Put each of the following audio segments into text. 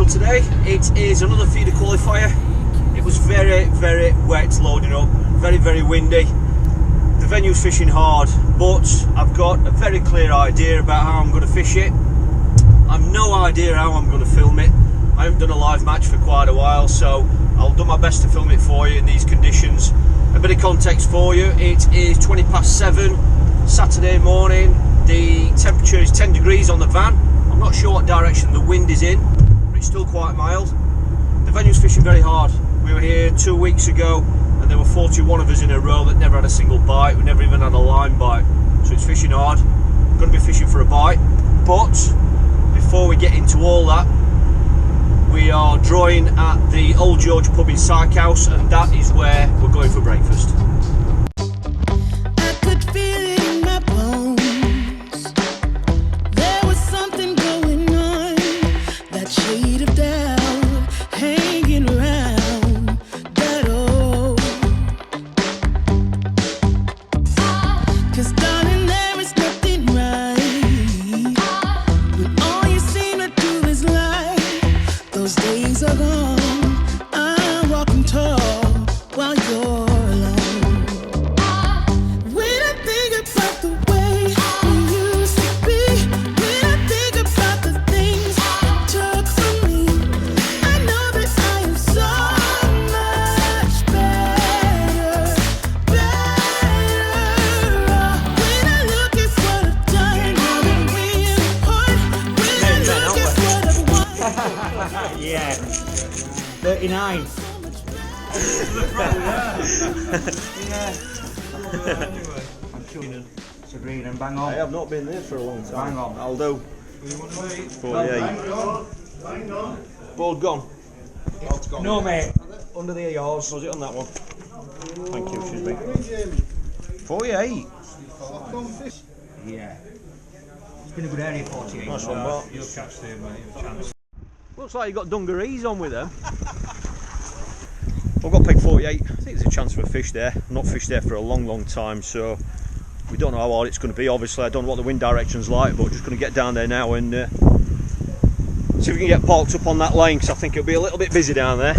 today. It is another feeder qualifier. It was very wet loading up, very windy. The venue's fishing hard, but I've got a very clear idea about how I'm going to fish it. I've no idea how I'm going to film it. I haven't done a live match for quite a while, so I'll do my best to film it for you in these conditions. A bit of context for you, it is 7:20 Saturday morning. The temperature is 10 degrees on the van. I'm not sure what direction the wind is in, but it's still quite mild. The venue's fishing very hard. We were here 2 weeks ago and there were 41 of us in a row that never had a single bite. We never even had a line bite. So it's fishing hard. Going to be fishing for a bite. But before we get into all that, we are drawing at the Old George pub in Sykehouse, and that is where we're going for breakfast. Yeah, 39. I'm shooting Sabrina and bang on. I have not been there for a long time. Bang on. I'll do. 48. Board gone. No, mate. Under the yours. Was it on that one? Thank you, excuse me. 48. Yeah. It's been a good area, 48. Nice one, Bart. You'll catch them, mate. You've a chance. Looks like you've got dungarees on with them. I've got peg 48. I think there's a chance for a fish there. I've not fished there for a long time, so we don't know how hard it's going to be. Obviously, I don't know what the wind direction's like, but just going to get down there now and see if we can get parked up on that lane, because I think it'll be a little bit busy down there.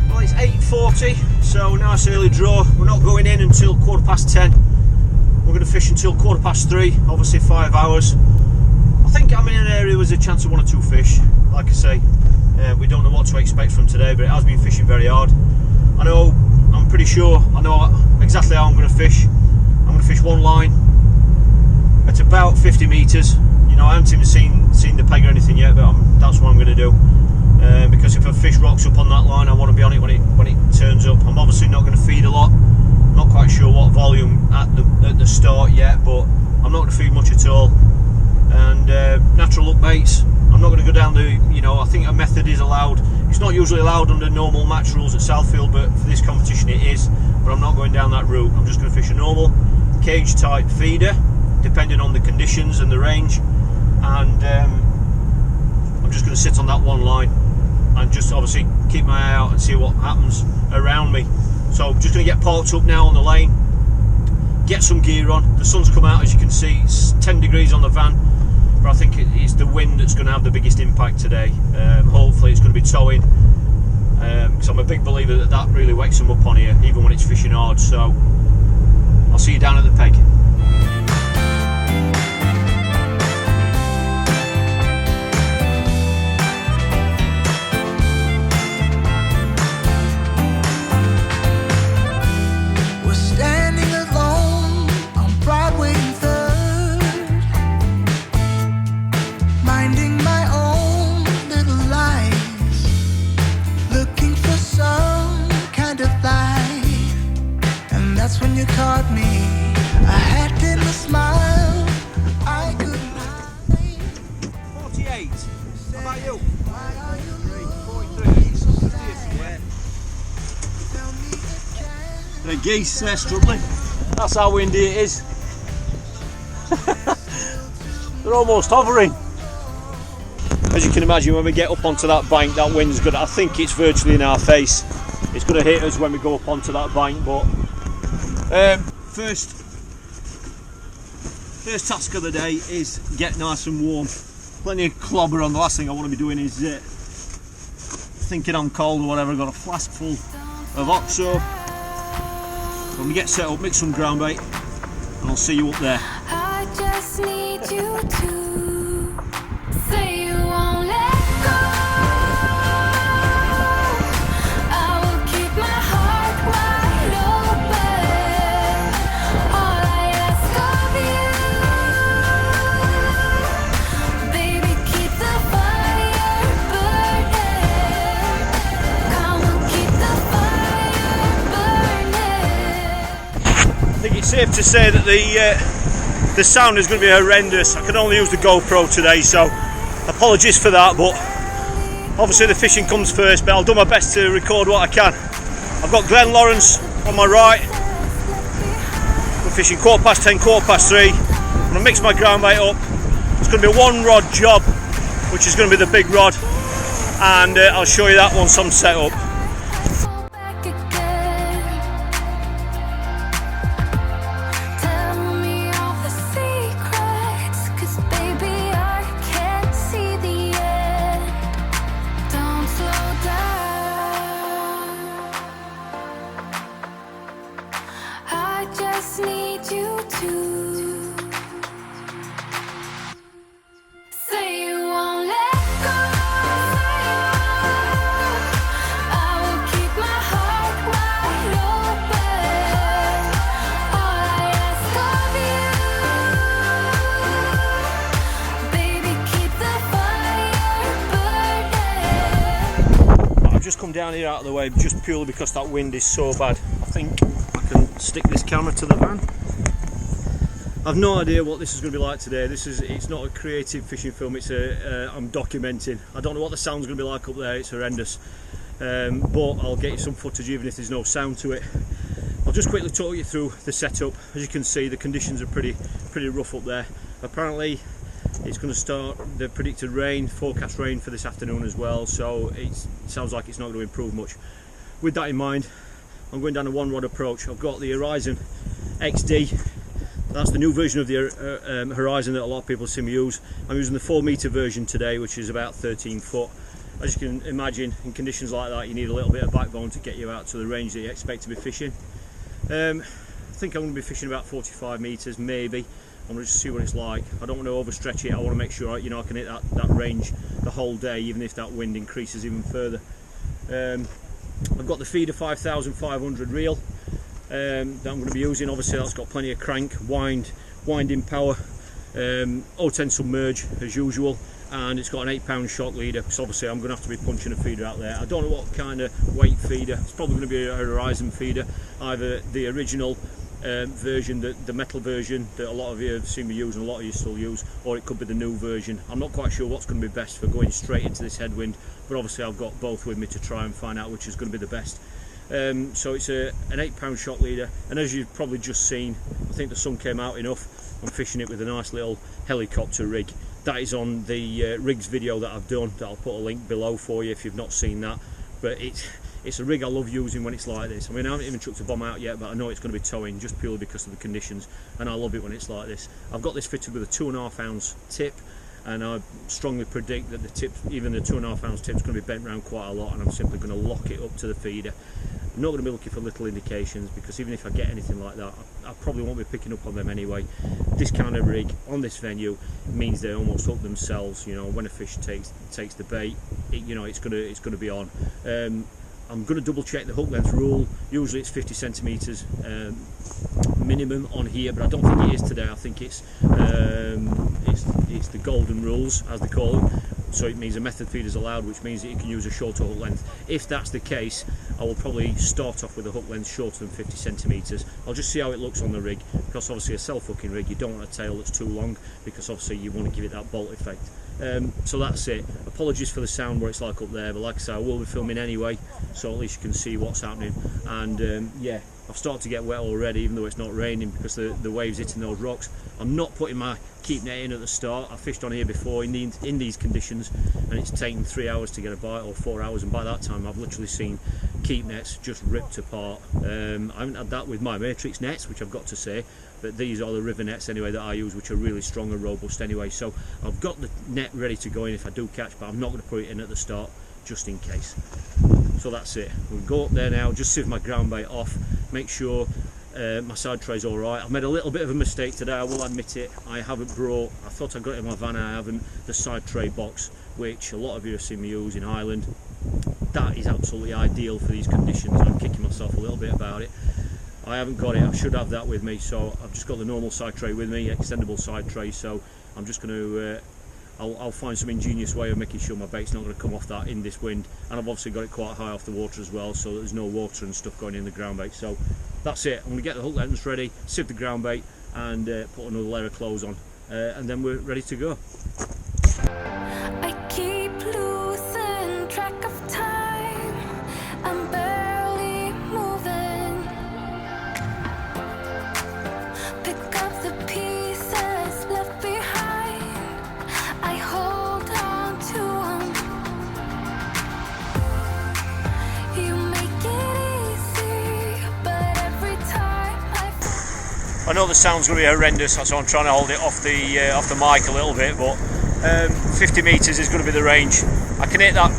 Well, it's 8:40. So nice early draw. We're not going in until 10:15. We're going to fish until 3:15, obviously 5 hours. I think I'm in an area where there's a chance of 1 or 2 fish. Like I say, we don't know what to expect from today, but it has been fishing very hard. I'm pretty sure I know exactly how I'm going to fish. I'm going to fish one line at about 50 metres. You know, I haven't even seen the peg or anything yet, but that's what I'm going to do. Because if a fish rocks up on that line, I want to be on it when it turns up. I'm obviously not going to feed a lot. I'm not quite sure what volume at the start yet, but I'm not going to feed much at all. And natural look baits, I'm not going to go down the, I think a method is allowed. It's not usually allowed under normal match rules at Southfield, but for this competition it is. But I'm not going down that route. I'm just going to fish a normal cage type feeder, depending on the conditions and the range. And I'm just going to sit on that one line and just obviously keep my eye out and see what happens around me. So I'm just going to get parked up now on the lane, get some gear on. The sun's come out, as you can see. It's 10 degrees on the van, but I think it's the wind that's going to have the biggest impact today. Hopefully it's going to be towing, because I'm a big believer that really wakes them up on here, even when it's fishing hard. So I'll see you down at the peg. When you caught me, I had in a smile I couldn't hide. 48. How about you? 43. The geese, they're struggling. That's how windy it is. They're almost hovering. As you can imagine, when we get up onto that bank, that wind's good. I think it's virtually in our face. It's going to hit us when we go up onto that bank, but First task of the day is get nice and warm. Plenty of clobber on. The last thing I want to be doing is thinking I'm cold or whatever. I've got a flask full of OXO. When we get set up, mix some ground bait, and I'll see you up there. I just need you to say you won't let go. I will keep my heart wide open. All I ask of you, baby, keep the fire burning. Come on, keep the fire burning. I think it's safe to say that the sound is going to be horrendous. I can only use the GoPro today, so apologies for that, but obviously the fishing comes first, but I'll do my best to record what I can. I've got Glen Lawrence on my right. We're fishing 10:15, 3:15. I'm going to mix my ground bait up. It's going to be a one rod job, which is going to be the big rod, and I'll show you that once I'm set up. Back again. Tell me all the secrets, 'cause baby I can't see the end. Don't slow down. I just need you to say you won't let go. I will keep my heart wide open. All I ask of you, baby, keep the fire burning. I've just come down here out of the way just purely because that wind is so bad. I think I can stick this camera to the van. I've no idea what this is going to be like today. It's not a creative fishing film, I'm documenting. I don't know what the sound's going to be like up there, it's horrendous. But I'll get you some footage even if there's no sound to it. I'll just quickly talk you through the setup. As you can see, the conditions are pretty rough up there. Apparently it's going to start, the predicted forecast rain for this afternoon as well, so it sounds like it's not going to improve much. With that in mind, I'm going down a one rod approach. I've got the Horizon XD. That's the new version of the Horizon that a lot of people see me use. I'm using the 4 metre version today, which is about 13 foot. As you can imagine, in conditions like that, you need a little bit of backbone to get you out to the range that you expect to be fishing. I think I'm going to be fishing about 45 metres, maybe. I'm going to just see what it's like. I don't want to overstretch it. I want to make sure I can hit that range the whole day, even if that wind increases even further. I've got the feeder 5500 reel that I'm going to be using. Obviously that's got plenty of crank, winding power, 010 submerge as usual, and it's got an 8-pound shock leader, because obviously I'm going to have to be punching a feeder out there. I don't know what kind of weight feeder. It's probably going to be a Horizon feeder, either the original version, the metal version that a lot of you have seen me use and a lot of you still use, or it could be the new version. I'm not quite sure what's going to be best for going straight into this headwind, but obviously I've got both with me to try and find out which is going to be the best. So it's an 8-pound shock leader, and as you've probably just seen, I think the sun came out enough. I'm fishing it with a nice little helicopter rig. That is on the rigs video that I've done, that I'll put a link below for you if you've not seen that. But it's a rig I love using when it's like this. I mean, I haven't even chucked a bomb out yet, but I know it's going to be towing just purely because of the conditions, and I love it when it's like this. I've got this fitted with a 2.5 ounce tip, and I strongly predict that the tip, even the 2.5 ounce tip, is going to be bent around quite a lot, and I'm simply going to lock it up to the feeder. I'm not going to be looking for little indications, because even if I get anything like that, I probably won't be picking up on them anyway. This kind of rig on this venue means they almost hook themselves. You know, when a fish takes the bait, it's going to be on. I'm going to double check the hook length rule. Usually it's 50 centimeters minimum on here, but I don't think it is today. I think it's the golden rules, as they call them. So it means a method feed is allowed, which means that you can use a shorter hook length. If that's the case, I will probably start off with a hook length shorter than 50 centimeters. I'll just see how it looks on the rig, because obviously a self-hooking rig, you don't want a tail that's too long, because obviously you want to give it that bolt effect. So that's it. Apologies for the sound where it's like up there, but like I say, I will be filming anyway, so at least you can see what's happening. And yeah, I've started to get wet already, even though it's not raining, because the waves hitting those rocks. I'm not putting my keep net in at the start. I fished on here before in these conditions, and it's taken 3 hours to get a bite, or 4 hours, and by that time I've literally seen keep nets just ripped apart. I haven't had that with my matrix nets, which I've got to say, but these are the river nets anyway that I use, which are really strong and robust anyway. So I've got the net ready to go in if I do catch, but I'm not going to put it in at the start just in case. So that's it. We'll go up there now, just sieve my ground bait off, make sure my side tray's alright. I've made a little bit of a mistake today, I will admit it. I haven't brought, I thought I got it in my van and I haven't, the side tray box, which a lot of you have seen me use in Ireland. That is absolutely ideal for these conditions. I'm kicking myself a little bit about it. I haven't got it, I should have that with me, so I've just got the normal side tray with me, extendable side tray, so I'm just going to I'll find some ingenious way of making sure my bait's not going to come off that in this wind, and I've obviously got it quite high off the water as well, so there's no water and stuff going in the ground bait. So that's it. I'm going to get the hook lengths ready, sieve the ground bait, and put another layer of clothes on, and then we're ready to go. I keep losing track of time. I'm barely moving. Pick up the pieces left behind. I hold on to them. You make it easy, but every time I know the sound's going to be horrendous, so I'm trying to hold it off the mic a little bit, but 50 metres is going to be the range. I can hit that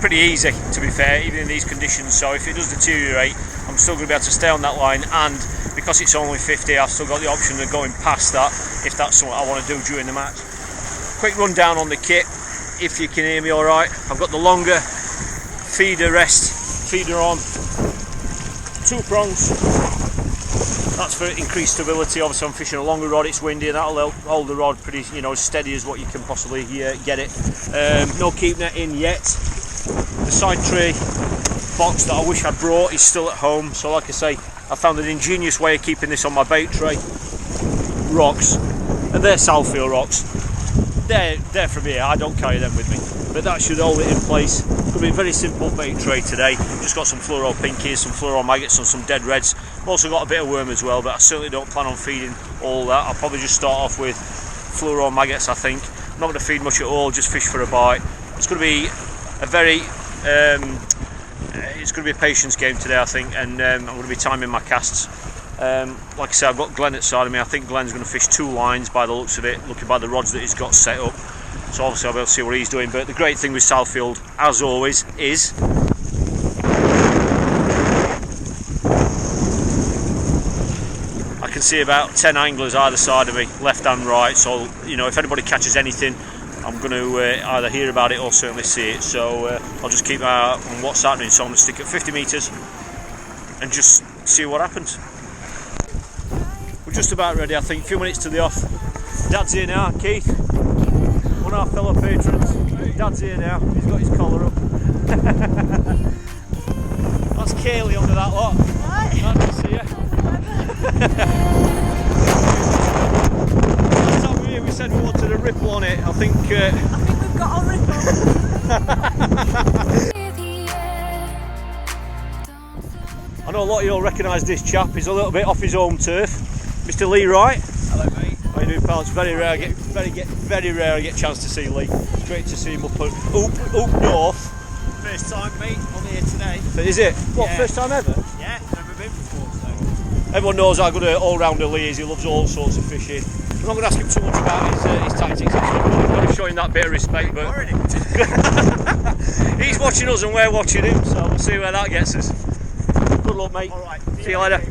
pretty easy, to be fair, even in these conditions, so if it does deteriorate, I'm still going to be able to stay on that line, and because it's only 50, I've still got the option of going past that if that's something I want to do during the match. Quick rundown on the kit, if you can hear me alright. I've got the longer feeder on, 2 prongs. That's for increased stability. Obviously I'm fishing a longer rod, it's windy, and that'll help hold the rod pretty, as steady as what you can possibly get it. No keep net in yet. The side tray box that I wish I'd brought is still at home, so like I say, I found an ingenious way of keeping this on my bait tray. Rocks, and they're Southfield rocks. They're from here, I don't carry them with me, but that should hold it in place. It'll be a very simple bait tray today. Just got some fluoro pinkies, some fluoro maggots and some dead reds. I've also got a bit of worm as well, but I certainly don't plan on feeding all that. I'll probably just start off with fluoro maggots, I think. I'm not going to feed much at all, just fish for a bite. It's going to be a very it's going to be a patience game today, I think, and I'm going to be timing my casts. Like I said, I've got Glenn at the side of me. I think Glenn's going to fish 2 lines by the looks of it, looking by the rods that he's got set up. So obviously I'll be able to see what he's doing. But the great thing with Southfield, as always, is I can see about 10 anglers either side of me, left and right. So if anybody catches anything, I'm going to either hear about it or certainly see it. So I'll just keep my eye out on what's happening. So I'm going to stick at 50 metres and just see what happens. We're just about ready, I think. A few minutes to the off. Dad's here now, Keith, one of our fellow patrons. Dad's here now. He's got his collar up. That's Kaylee under that lot. Right. Nice to see you. Last time we were here, we said we wanted a ripple on it. I think we've got a ripple. I know a lot of you'll recognise this chap. He's a little bit off his home turf. Mr. Lee Wright. Hello mate. How you doing, pal? It's very rare I get a chance to see Lee. It's great to see him up north. First time mate, on here today. Is it? What, Yeah. First time ever? Yeah, never been before so. Everyone knows how good an all-rounder Lee is. He loves all sorts of fishing. I'm not going to ask him too much about his tactics. I'm going to show him that bit of respect, but he's watching us and we're watching him, so we'll see where that gets us. Good luck, mate. Alright, See you later.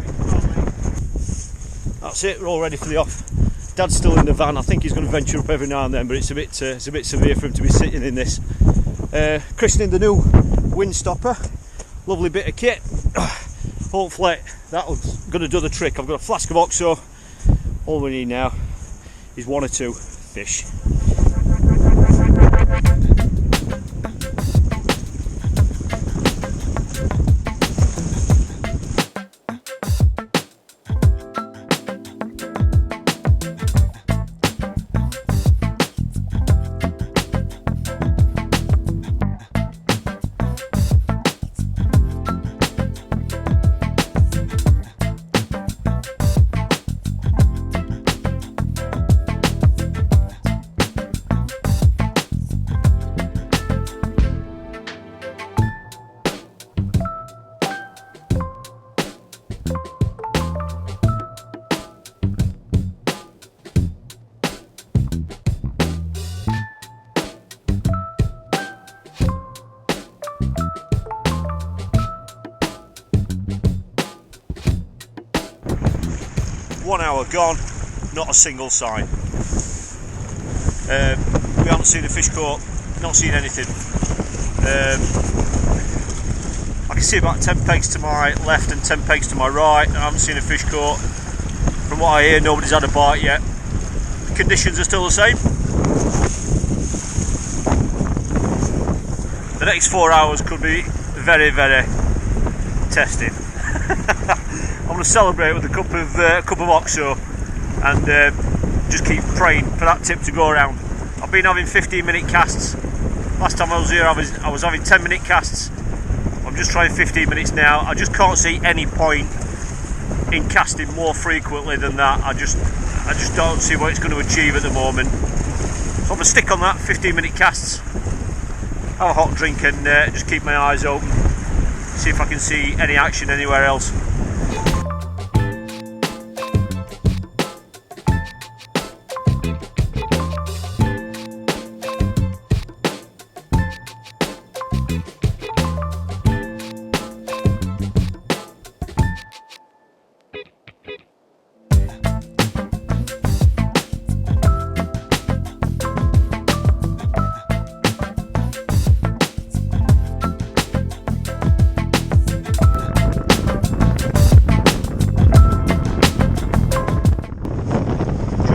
That's it, we're all ready for the off. Dad's still in the van. I think he's going to venture up every now and then, but it's a bit severe for him to be sitting in this. Christening the new windstopper. Lovely bit of kit. Hopefully that's going to do the trick. I've got a flask of OXO. All we need now is 1 or 2 fish. gone, not a single sign. We haven't seen a fish caught, not seen anything. I can see about 10 pegs to my left and 10 pegs to my right. I haven't seen a fish caught. From what I hear, nobody's had a bite yet. The conditions are still the same. The next 4 hours could be very, very testing. I'm going to celebrate with a cup of OXO and just keep praying for that tip to go around. I've been having 15-minute casts. Last time I was here, I was having 10-minute casts. I'm just trying 15 minutes now. I just can't see any point in casting more frequently than that. I just don't see what it's going to achieve at the moment. So I'm going to stick on that 15-minute casts. Have a hot drink and just keep my eyes open. See if I can see any action anywhere else.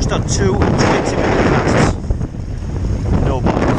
Done 2 20-minute casts, no bites.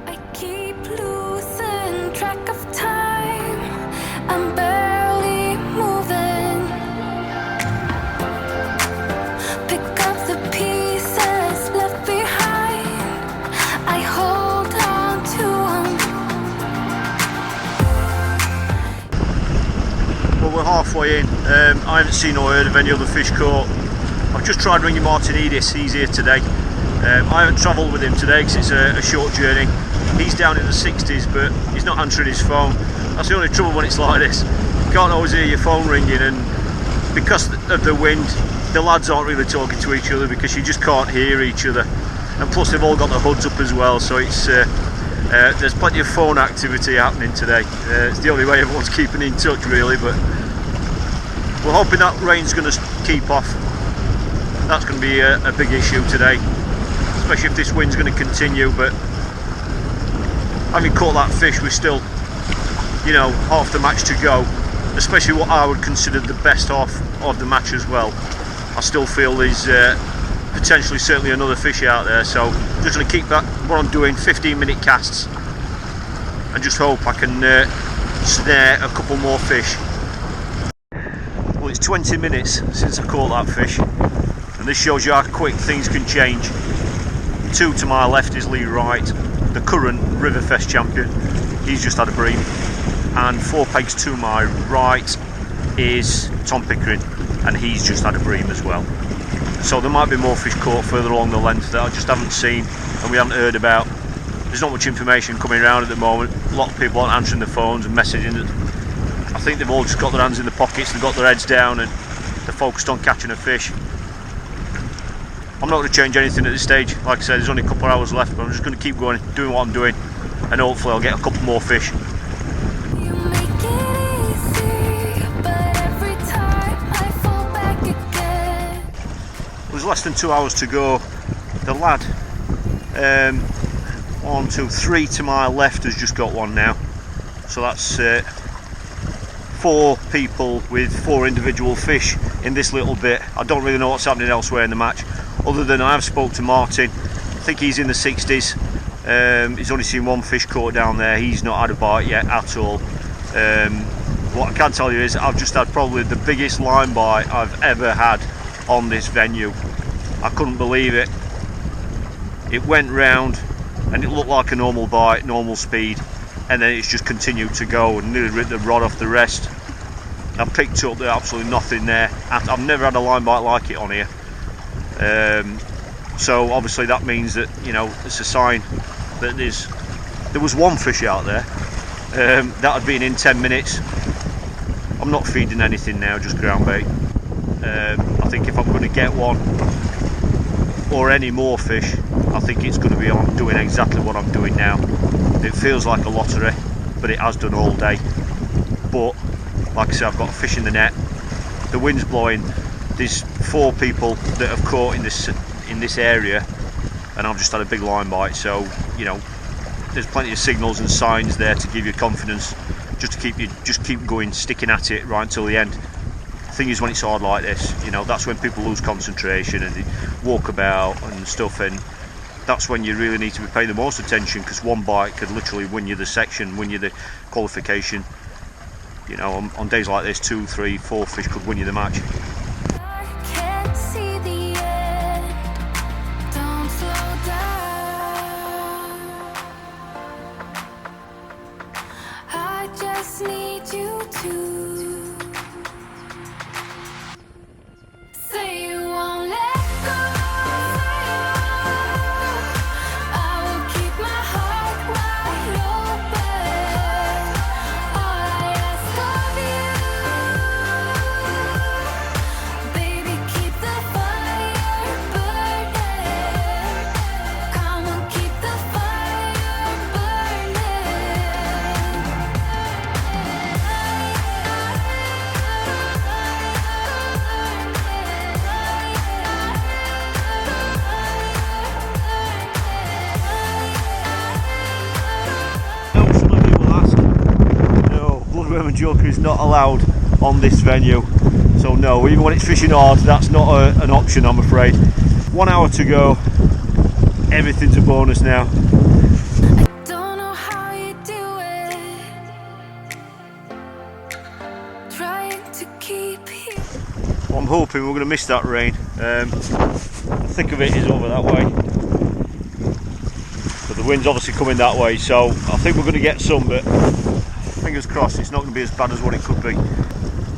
I keep losing track of time. I'm barely moving. Pick up the pieces left behind. I hold on to them. Well, we're halfway in. I haven't seen or heard of any other fish caught. I've just tried ringing Martin Edis, he's here today. I haven't travelled with him today because it's a short journey. He's down in the 60s, but he's not answering his phone. That's the only trouble when it's like this. You can't always hear your phone ringing, and because of the wind, the lads aren't really talking to each other because you just can't hear each other. And plus they've all got the hoods up as well, so it's there's plenty of phone activity happening today. It's the only way everyone's keeping in touch really, but we're hoping that rain's going to keep off. That's going to be a big issue today, especially if this wind's going to continue. But having caught that fish with still, you know, half the match to go, especially what I would consider the best half of the match as well, I still feel there's potentially certainly another fish out there. So just going to keep that what I'm doing, 15-minute casts, and just hope I can snare a couple more fish. Well, it's 20 minutes since I caught that fish, and this shows you how quick things can change. 2 to my left is Lee Wright, the current Riverfest champion. He's just had a bream. And 4 pegs to my right is Tom Pickering, and he's just had a bream as well. So there might be more fish caught further along the length that I just haven't seen and we haven't heard about. There's not much information coming around at the moment. A lot of people aren't answering their phones and messaging. I think they've all just got their hands in their pockets, they've got their heads down and they're focused on catching a fish. I'm not going to change anything at this stage. Like I said, there's only a couple of hours left, but I'm just going to keep going, doing what I'm doing, and hopefully I'll get a couple more fish. You make it easy, but every time I fall back again. There's less than 2 hours to go. The lad, 1, 2, 3 to my left has just got one now. So that's 4 people with 4 individual fish in this little bit. I don't really know what's happening elsewhere in the match, other than I have spoke to Martin. I think he's in the 60s. He's only seen one fish caught down there. He's not had a bite yet at all. What I can tell you is I've just had probably the biggest line bite I've ever had on this venue. I couldn't believe it. It went round and it looked like a normal bite, normal speed, and then it's just continued to go and nearly ripped the rod off the rest. I picked up absolutely nothing there. I've never had a line bite like it on here. So obviously that means that, you know, it's a sign that there was one fish out there. That had been in 10 minutes. I'm not feeding anything now, just ground bait. I think if I'm going to get one or any more fish, I think it's going to be on doing exactly what I'm doing now. It feels like a lottery, but it has done all day. But like I said, I've got a fish in the net. The wind's blowing. There's 4 people that have caught in this area, and I've just had a big line bite. So, you know, there's plenty of signals and signs there to give you confidence, just to keep going, sticking at it right until the end. The thing is, when it's hard like this, you know, that's when people lose concentration and they walk about and stuff, and that's when you really need to be paying the most attention, because one bite could literally win you the section, win you the qualification. You know, on days like this, 2, 3, 4 fish could win you the match. I can't see the end. Don't slow down. I just need you to say you won't let go. I will keep my heart wide open. All I ask of you, baby, keep the fire burning. Come on, keep the fire burning. Now some of you will ask, no, bloodworm and joker is not allowed on this venue. So no, even when it's fishing hard, that's not an option, I'm afraid. 1 hour to go, everything's a bonus now. Don't know how you do it. Trying to keep you. Well, I'm hoping we're going to miss that rain. The thick of it is over that way, but the wind's obviously coming that way, so I think we're going to get some, but fingers crossed it's not going to be as bad as what it could be.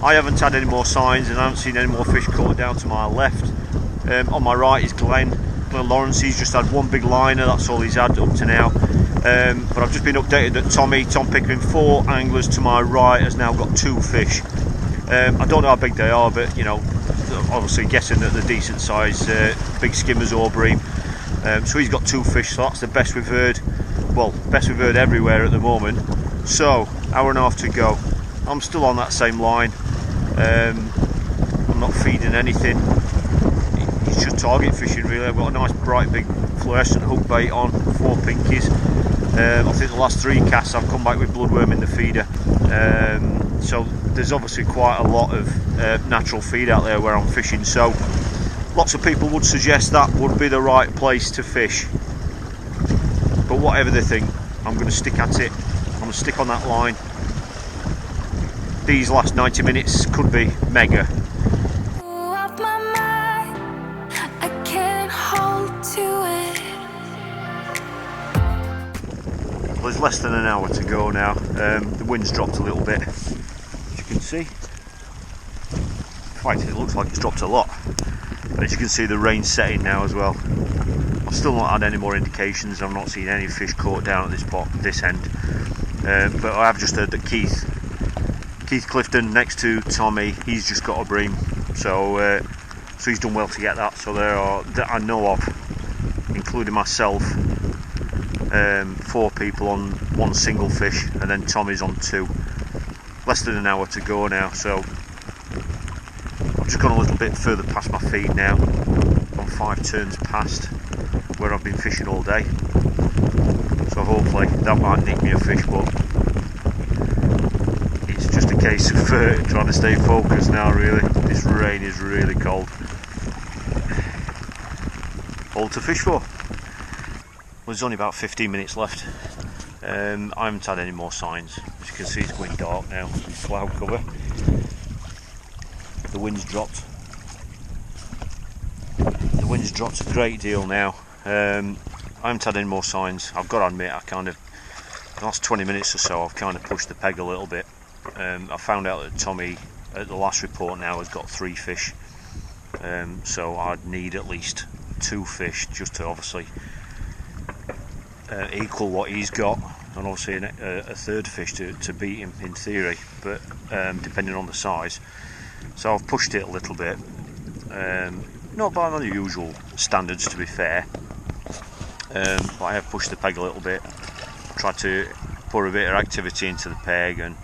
I haven't had any more signs and I haven't seen any more fish caught down to my left. On my right is Glenn Lawrence. He's just had one big liner, that's all he's had up to now. But I've just been updated that Tom Pickering, 4 anglers to my right, has now got 2 fish. I don't know how big they are, but you know, obviously guessing that they're decent size, big skimmers or bream. So he's got 2 fish, so that's the best we've heard. Well, best we've heard everywhere at the moment. So, hour and a half to go. I'm still on that same line. I'm not feeding anything. It's just target fishing really. I've got a nice bright big fluorescent hook bait on, 4 pinkies. I think the last 3 casts I've come back with bloodworm in the feeder. So there's obviously quite a lot of natural feed out there where I'm fishing. So lots of people would suggest that would be the right place to fish. But whatever they think, I'm going to stick at it. I'm going to stick on that line. These last 90 minutes could be mega. Off my mind, I can't hold to it. There's less than an hour to go now. The wind's dropped a little bit, as you can see. In fact, it looks like it's dropped a lot. But as you can see, the rain's setting now as well. I've still not had any more indications. I've not seen any fish caught down at this end. But I have just heard that Keith Clifton next to Tommy, he's just got a bream. So he's done well to get that. So there are, that I know of, including myself, 4 people on 1 single fish, and then Tommy's on 2. Less than an hour to go now, so I've just gone a little bit further past my feed now. I'm 5 turns past where I've been fishing all day, so hopefully that might nick me a fish, but it's just a case of trying to stay focused now really. This rain is really cold. All to fish for. there's only about 15 minutes left. I haven't had any more signs. As you can see, it's going dark now. It's cloud cover. The wind's dropped. The wind's dropped a great deal now. I haven't had any more signs. I've got to admit, the last 20 minutes or so, I've kind of pushed the peg a little bit. I found out that Tommy, at the last report now, has got 3 fish. So I'd need at least 2 fish just to obviously equal what he's got, and obviously a third fish to beat him in theory, but depending on the size. So I've pushed it a little bit, not by the usual standards to be fair, but I have pushed the peg a little bit, tried to put a bit of activity into the peg and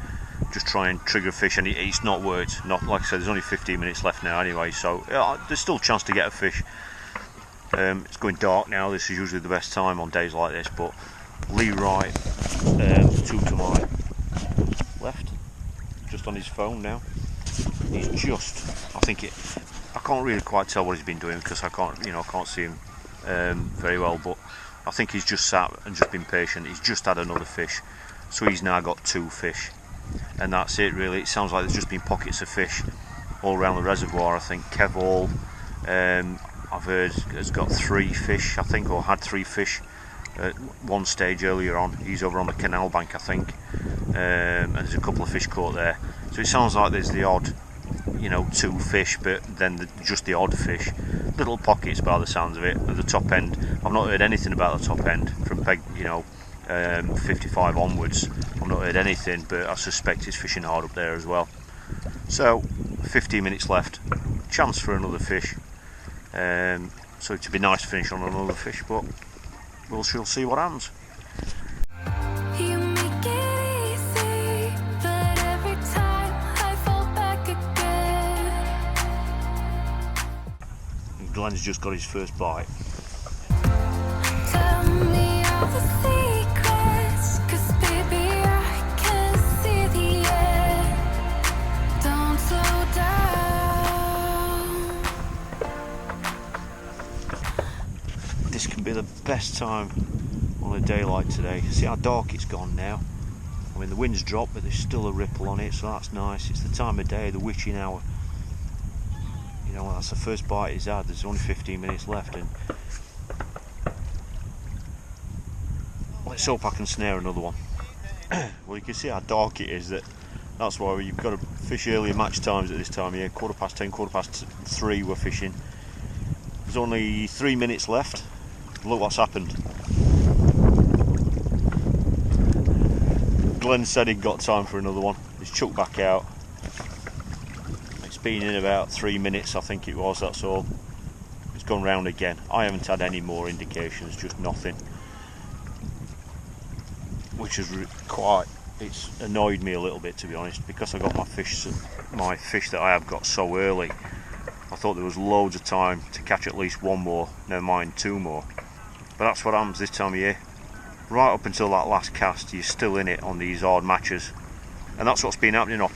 just try and trigger a fish, and it's not worked. Not like I said, there's only 15 minutes left now anyway, so there's still a chance to get a fish. It's going dark now. This is usually the best time on days like this, but Lee Wright, 2 to my left, just on his phone now. He's just, I can't really quite tell what he's been doing because I can't see him very well, but I think he's just sat and just been patient. He's just had another fish, so he's now got 2 fish, and that's it really. It sounds like there's just been pockets of fish all around the reservoir. I think Kev Hall, I've heard, has got 3 fish, I think, or had 3 fish at one stage earlier on. He's over on the canal bank, I think, and there's a couple of fish caught there. So it sounds like there's the odd, 2 fish, but then just the odd fish. Little pockets by the sounds of it. At the top end, I've not heard anything about the top end from peg, 55 onwards. I've not heard anything, but I suspect it's fishing hard up there as well. So 15 minutes left, chance for another fish. So it'd be nice to finish on another fish, but we'll see what happens. You make it easy, but every time I fall back again. Glenn's just got his first bite. Tell me all the secrets, 'cause baby I can see the end. Don't slow down. This can be the best time on a day like today. See how dark it's gone now. I mean, the wind's dropped, but there's still a ripple on it, so that's nice. It's the time of day, the witching hour. That's the first bite he's had. There's only 15 minutes left, and let's hope I can snare another one. Well, you can see how dark it is. That's why you've got to fish earlier match times at this time of year. 10:15, 3:15 we're fishing. There's only 3 minutes left. Look what's happened. Glenn said he'd got time for another one. He's chucked back out. It's been in about 3 minutes, I think it was, that's all. It's gone round again. I haven't had any more indications, just nothing. Which is it's annoyed me a little bit, to be honest, because I got my fish that I have got so early. I thought there was loads of time to catch at least 1 more, never mind 2 more. But that's what happens this time of year. Right up until that last cast, you're still in it on these odd matches, and that's what's been happening on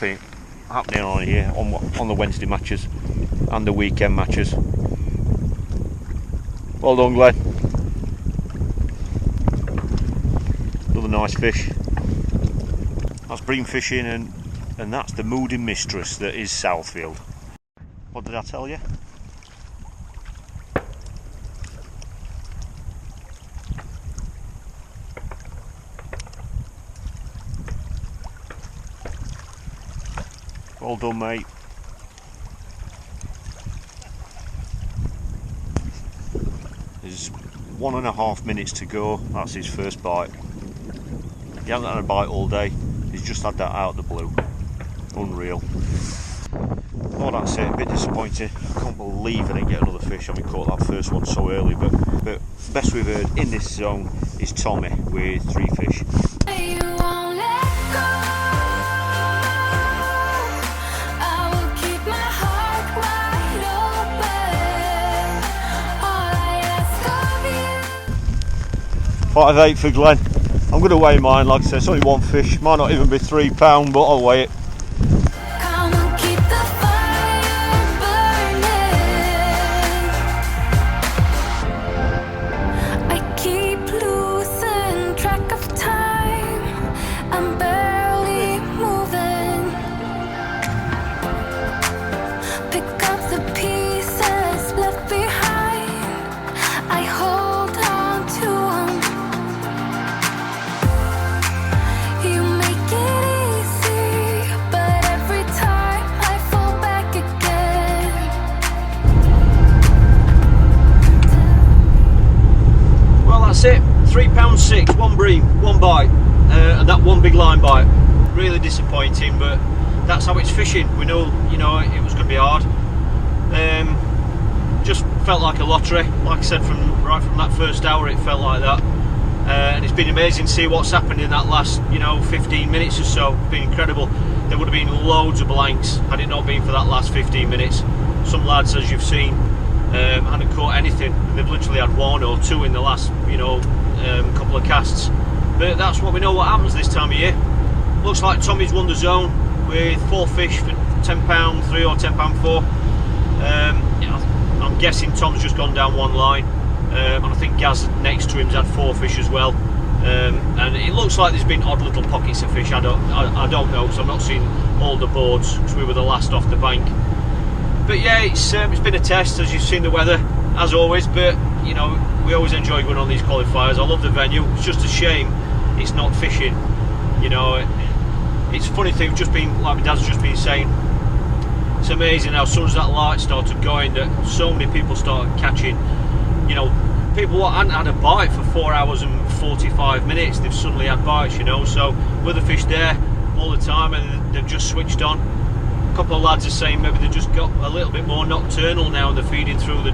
here on the Wednesday matches and the weekend matches. Well done, Glenn. Another nice fish. That's BREAM fishing, and that's the moody mistress that is Southfield. What did I tell you? Well done, mate. There's 1.5 minutes to go. That's his first bite. He hasn't had a bite all day. He's just had that out of the blue. Unreal. Oh, that's it. A bit disappointing. I can't believe I didn't get another fish. We caught that first one so early, but best we've heard in this zone is Tommy with 3 fish. You won't let go. I will keep my heart wide open. All I ask of you. 5.8 for Glenn. I'm going to weigh mine. Like I said, it's only 1 fish. Might not even be £3, but I'll weigh it. Come on, keep the fire burning. I keep losing. 6, 1 bream, 1 bite, and that one big line bite. Really disappointing, but that's how it's fishing. We know, you know, it was going to be hard. Just felt like a lottery. Like I said, right from that first hour, it felt like that. And it's been amazing to see what's happened in that last, you know, 15 minutes or so. It's been incredible. There would have been loads of blanks had it not been for that last 15 minutes. Some lads, as you've seen, hadn't caught anything, and they've literally had 1 or 2 in the last, you know, couple of casts. But that's what we know what happens this time of year. Looks like Tommy's won the zone with 4 fish for £10 3 or £10 4. You know, I'm guessing Tom's just gone down 1 line, and I think Gaz next to him's had 4 fish as well. And it looks like there's been odd little pockets of fish. I don't know, because I've not seen all the boards, because we were the last off the bank. But yeah, it's been a test, as you've seen the weather, as always. But you know, we always enjoy going on these qualifiers. I love the venue. It's just a shame it's not fishing. You know, it's a funny thing. Just been like my dad's just been saying. It's amazing how as soon as that light started going, that so many people started catching. You know, people what hadn't had a bite for 4 hours and 45 minutes, they've suddenly had bites. You know, so with the fish there all the time, and they've just switched on. A couple of lads are saying maybe they just got a little bit more nocturnal now, and they're feeding through the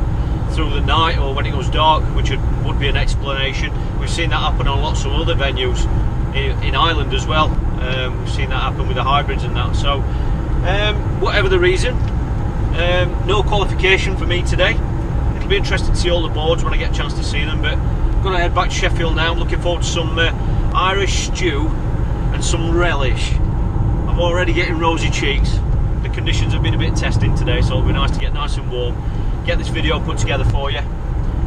night or when it goes dark, which would be an explanation. We've seen that happen on lots of other venues in Ireland as well. We've seen that happen with the hybrids and that. So whatever the reason, no qualification for me today. It'll be interesting to see all the boards when I get a chance to see them, but I'm going to head back to Sheffield now. I'm looking forward to some Irish stew and some relish. I'm already getting rosy cheeks. The conditions have been a bit testing today, so it'll be nice to get nice and warm, get this video put together for you.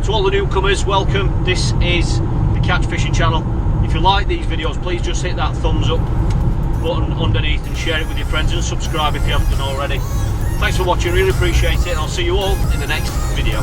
To all the newcomers, welcome. This is the Catch Fishing channel. If you like these videos, please just hit that thumbs up button underneath and share it with your friends, and subscribe if you haven't done already. Thanks for watching, really appreciate it, and I'll see you all in the next video.